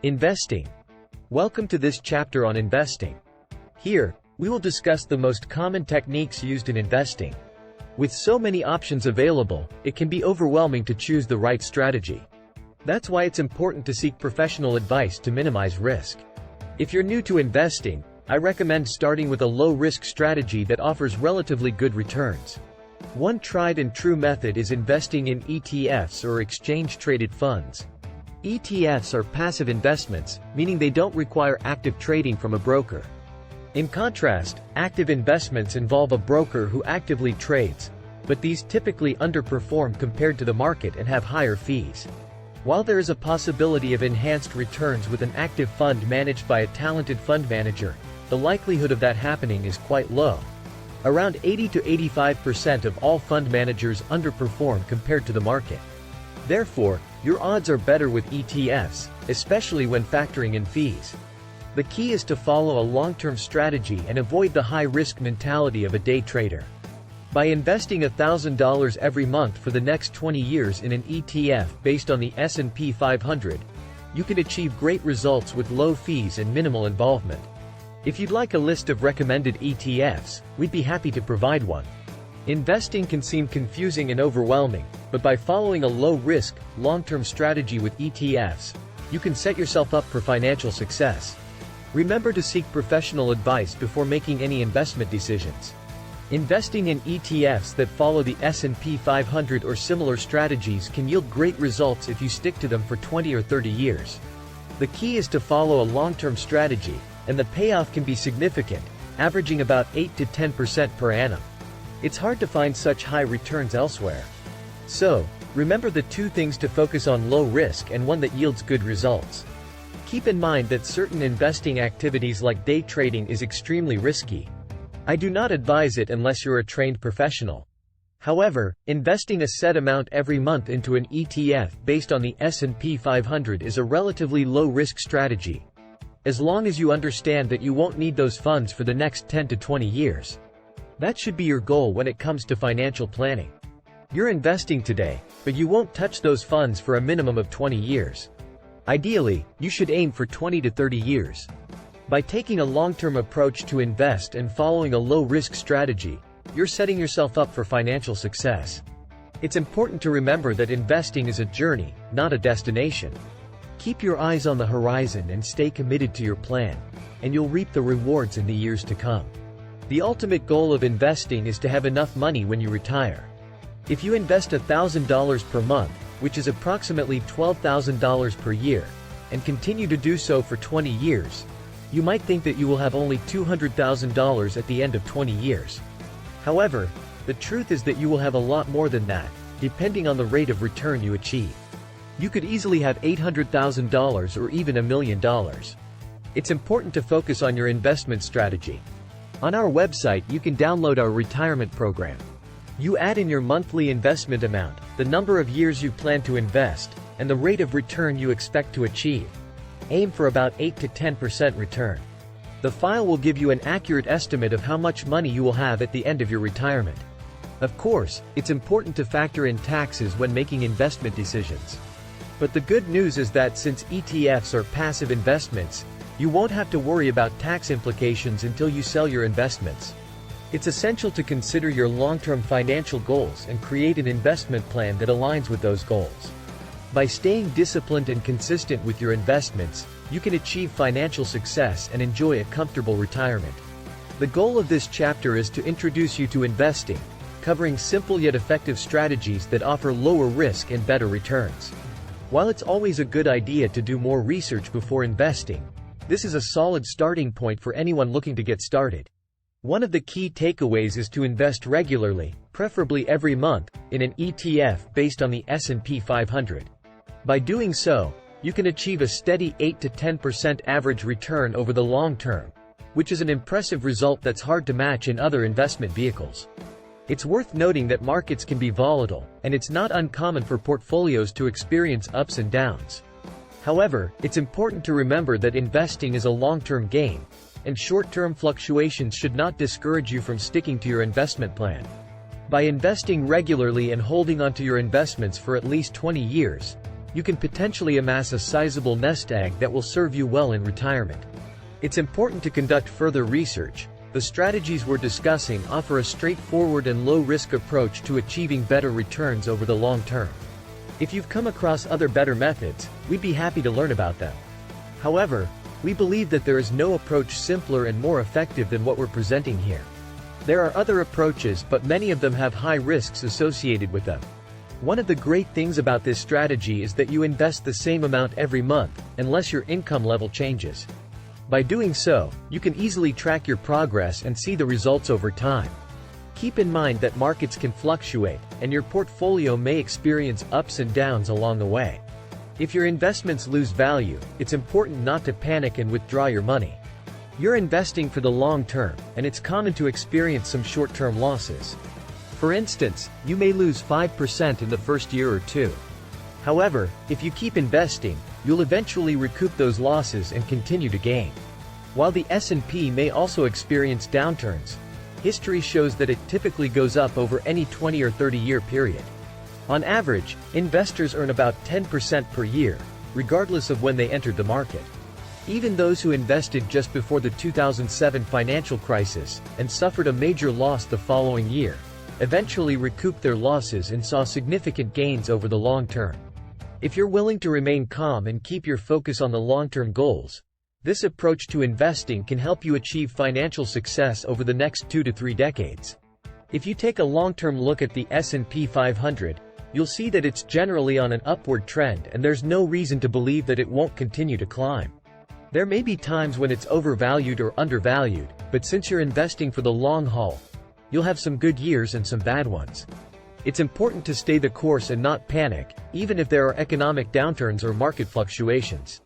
Investing. Welcome to this chapter on investing. Here, we will discuss the most common techniques used in investing. With so many options available, it can be overwhelming to choose the right strategy. That's why it's important to seek professional advice to minimize risk. If you're new to investing, I recommend starting with a low-risk strategy that offers relatively good returns. One tried and true method is investing in ETFs or exchange-traded funds. ETFs are passive investments, meaning they don't require active trading from a broker. In contrast, active investments involve a broker who actively trades, but these typically underperform compared to the market and have higher fees. While there is a possibility of enhanced returns with an active fund managed by a talented fund manager, the likelihood of that happening is quite low. Around 80 to 85% of all fund managers underperform compared to the market. Therefore, your odds are better with ETFs, especially when factoring in fees. The key is to follow a long-term strategy and avoid the high-risk mentality of a day trader. By investing $1,000 every month for the next 20 years in an ETF based on the S&P 500, you can achieve great results with low fees and minimal involvement. If you'd like a list of recommended ETFs, we'd be happy to provide one. Investing can seem confusing and overwhelming, but by following a low-risk, long-term strategy with ETFs, you can set yourself up for financial success. Remember to seek professional advice before making any investment decisions. Investing in ETFs that follow the S&P 500 or similar strategies can yield great results if you stick to them for 20 or 30 years. The key is to follow a long-term strategy, and the payoff can be significant, averaging about 8 to 10% per annum. It's hard to find such high returns elsewhere. So, remember the two things to focus on: low risk and one that yields good results. Keep in mind that certain investing activities like day trading is extremely risky. I do not advise it unless you're a trained professional. However, investing a set amount every month into an ETF based on the S&P 500 is a relatively low-risk strategy, as long as you understand that you won't need those funds for the next 10 to 20 years. That should be your goal when it comes to financial planning. You're investing today, but you won't touch those funds for a minimum of 20 years. Ideally, you should aim for 20 to 30 years. By taking a long-term approach to invest and following a low-risk strategy, you're setting yourself up for financial success. It's important to remember that investing is a journey, not a destination. Keep your eyes on the horizon and stay committed to your plan, and you'll reap the rewards in the years to come. The ultimate goal of investing is to have enough money when you retire. If you invest $1,000 per month, which is approximately $12,000 per year, and continue to do so for 20 years, you might think that you will have only $200,000 at the end of 20 years. However, the truth is that you will have a lot more than that, depending on the rate of return you achieve. You could easily have $800,000 or even $1 million. It's important to focus on your investment strategy. On our website you can download our retirement program. You add in your monthly investment amount, the number of years you plan to invest, and the rate of return you expect to achieve. Aim for about 8 to 10% return. The file will give you an accurate estimate of how much money you will have at the end of your retirement. Of course, it's important to factor in taxes when making investment decisions. But the good news is that since ETFs are passive investments, you won't have to worry about tax implications until you sell your investments. It's essential to consider your long-term financial goals and create an investment plan that aligns with those goals. By staying disciplined and consistent with your investments, you can achieve financial success and enjoy a comfortable retirement. The goal of this chapter is to introduce you to investing, covering simple yet effective strategies that offer lower risk and better returns. While it's always a good idea to do more research before investing, this is a solid starting point for anyone looking to get started. One of the key takeaways is to invest regularly, preferably every month, in an ETF based on the S&P 500. By doing so, you can achieve a steady 8 to 10% average return over the long term, which is an impressive result that's hard to match in other investment vehicles. It's worth noting that markets can be volatile, and it's not uncommon for portfolios to experience ups and downs. However, it's important to remember that investing is a long-term game, and short-term fluctuations should not discourage you from sticking to your investment plan. By investing regularly and holding onto your investments for at least 20 years, you can potentially amass a sizable nest egg that will serve you well in retirement. It's important to conduct further research. The strategies we're discussing offer a straightforward and low-risk approach to achieving better returns over the long term. If you've come across other better methods, we'd be happy to learn about them. However, we believe that there is no approach simpler and more effective than what we're presenting here. There are other approaches, but many of them have high risks associated with them. One of the great things about this strategy is that you invest the same amount every month, unless your income level changes. By doing so, you can easily track your progress and see the results over time. Keep in mind that markets can fluctuate, and your portfolio may experience ups and downs along the way. If your investments lose value, it's important not to panic and withdraw your money. You're investing for the long term, and it's common to experience some short-term losses. For instance, you may lose 5% in the first year or two. However, if you keep investing, you'll eventually recoup those losses and continue to gain. While the S&P may also experience downturns, history shows that it typically goes up over any 20 or 30-year period. On average, investors earn about 10% per year, regardless of when they entered the market. Even those who invested just before the 2007 financial crisis, and suffered a major loss the following year, eventually recouped their losses and saw significant gains over the long term. If you're willing to remain calm and keep your focus on the long-term goals, this approach to investing can help you achieve financial success over the next 2 to 3 decades. If you take a long-term look at the S&P 500, you'll see that it's generally on an upward trend, and there's no reason to believe that it won't continue to climb. There may be times when it's overvalued or undervalued, but since you're investing for the long haul, you'll have some good years and some bad ones. It's important to stay the course and not panic, even if there are economic downturns or market fluctuations.